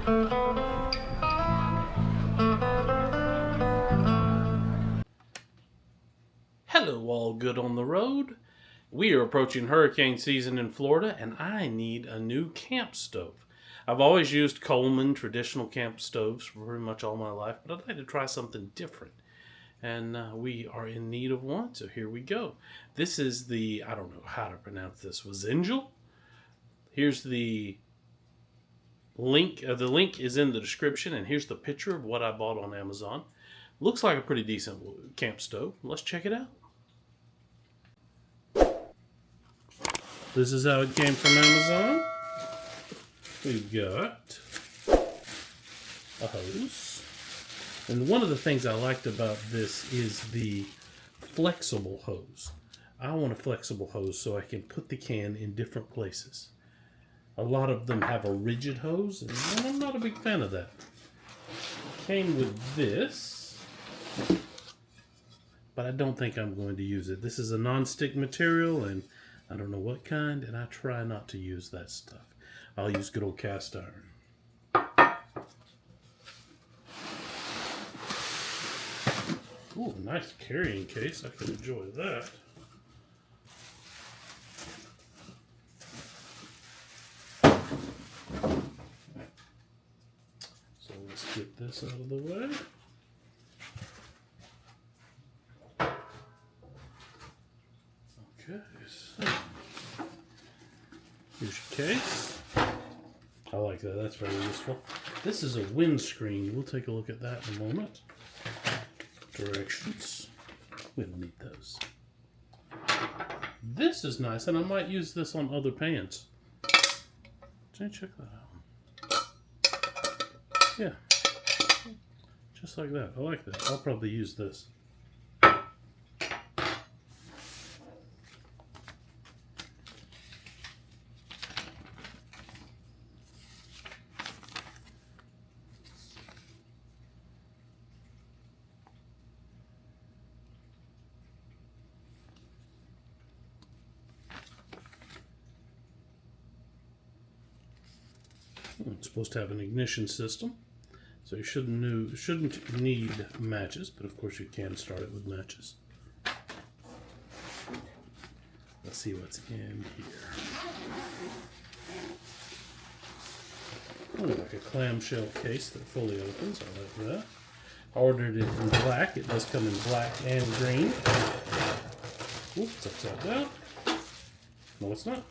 Hello, all good on the road. We are approaching hurricane season in Florida, and I need a new camp stove. I've always used Coleman traditional camp stoves for pretty much all my life, but I'd like to try something different. And we are in need of one, so here we go. This is the, I don't know how to pronounce this, WLSINJL. Here's the link. The link is in the description, and here's the picture of what I bought on Amazon. Looks like a pretty decent camp stove. Let's check it out. This is how it came from Amazon. We've got a hose. And one of the things I liked about this is the flexible hose. I want a flexible hose so I can put the can in different places. A lot of them have a rigid hose, and I'm not a big fan of that. Came with this, but I don't think I'm going to use it. This is a non-stick material, and I don't know what kind, and I try not to use that stuff. I'll use good old cast iron. Ooh, nice carrying case. I can enjoy that. So let's get this out of the way. Okay, so here's your case. I like that, that's very useful. This is a windscreen. We'll take a look at that in a moment. Directions. We don't need those. This is nice, and I might use this on other pans. Check that out. Yeah. Just like that. I like that. I'll probably use this. It's supposed to have an ignition system, so you shouldn't need matches, but of course you can start it with matches. Let's see what's in here. Oh, like a clamshell case that fully opens. I like that. I ordered it in black. It does come in black and green. Oops, upside down. No, it's not.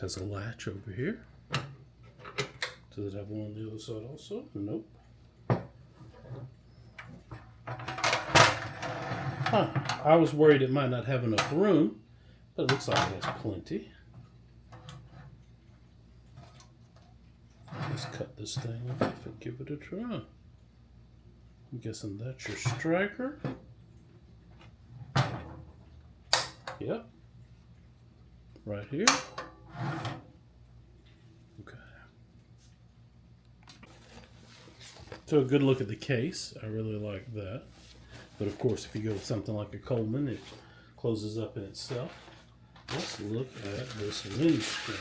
Has a latch over here. Does it have one on the other side also? Nope. Huh. I was worried it might not have enough room, but it looks like it has plenty. Let's cut this thing off and give it a try. I'm guessing that's your striker. Yep. Right here. Okay. So a good look at the case. I really like that. But of course, if you go with something like a Coleman, it closes up in itself. Let's look at this windscreen.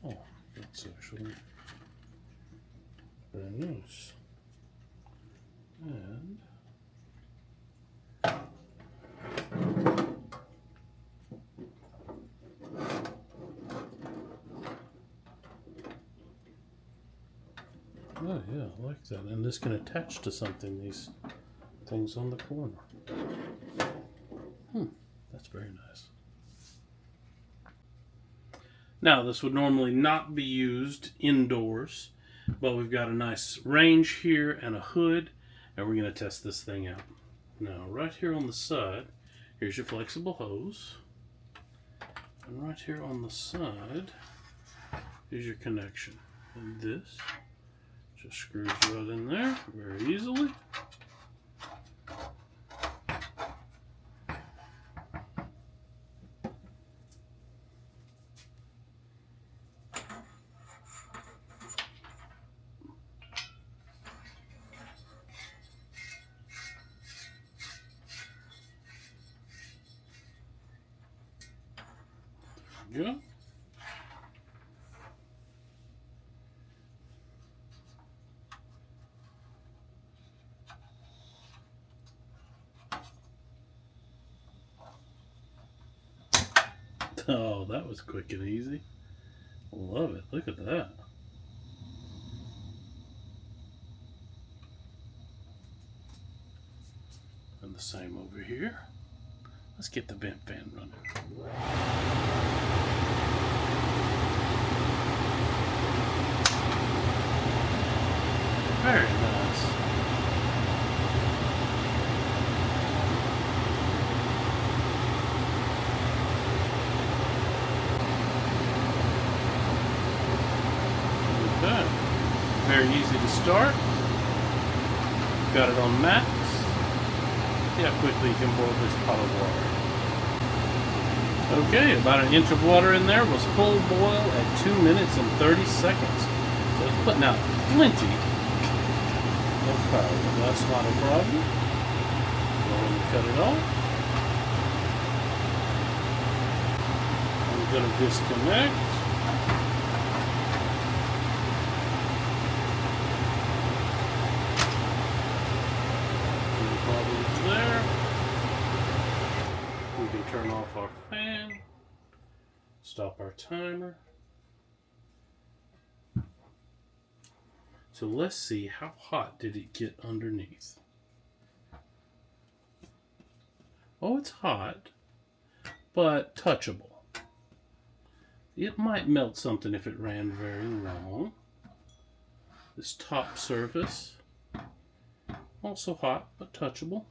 Oh, that's actually very nice. And oh yeah, I like that. And this can attach to something, these things on the corner. That's very nice. Now, this would normally not be used indoors, but we've got a nice range here and a hood, and we're going to test this thing out. Now, right here on the side, here's your flexible hose. And right here on the side is your connection. And this just screws right in there very easily. we go. Oh, that was quick and easy. Love it. Look at that. And the same over here. Let's get the vent fan running. Very nice. Okay. Very easy to start. Got it on max. See how quickly you can boil this pot of water. Okay, about an inch of water in there was full boil at 2 minutes and 30 seconds. So it's putting out plenty of power. That's not a problem. Go ahead and cut it off. I'm going to disconnect. No problems there. We can turn off our fan. Stop our timer. So let's see, how hot did it get underneath? Oh, it's hot, but touchable. It might melt something if it ran very long. This top surface, also hot, but touchable.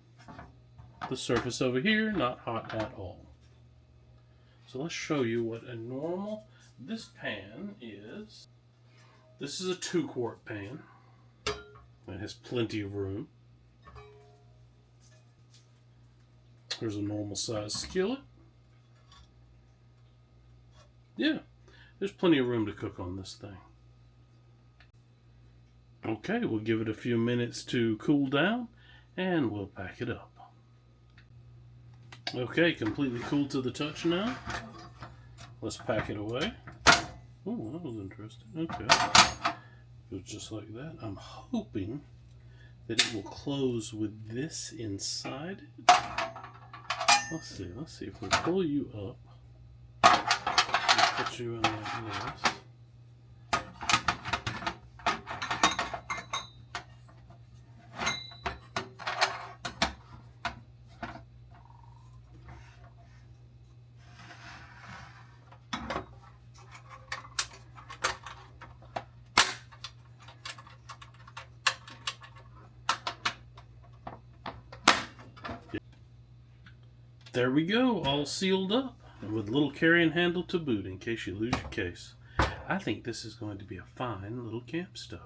The surface over here, not hot at all. So let's show you what a normal, this pan is. This is a 2-quart pan. It has plenty of room. There's a normal size skillet. Yeah, there's plenty of room to cook on this thing. Okay, we'll give it a few minutes to cool down and we'll pack it up. Okay, completely cooled to the touch now. Let's pack it away. Oh, that was interesting. Okay. Goes just like that. I'm hoping that it will close with this inside it. Let's see if we pull you up. Put you in like this. There we go, all sealed up, and with a little carrying handle to boot in case you lose your case. I think this is going to be a fine little camp stove.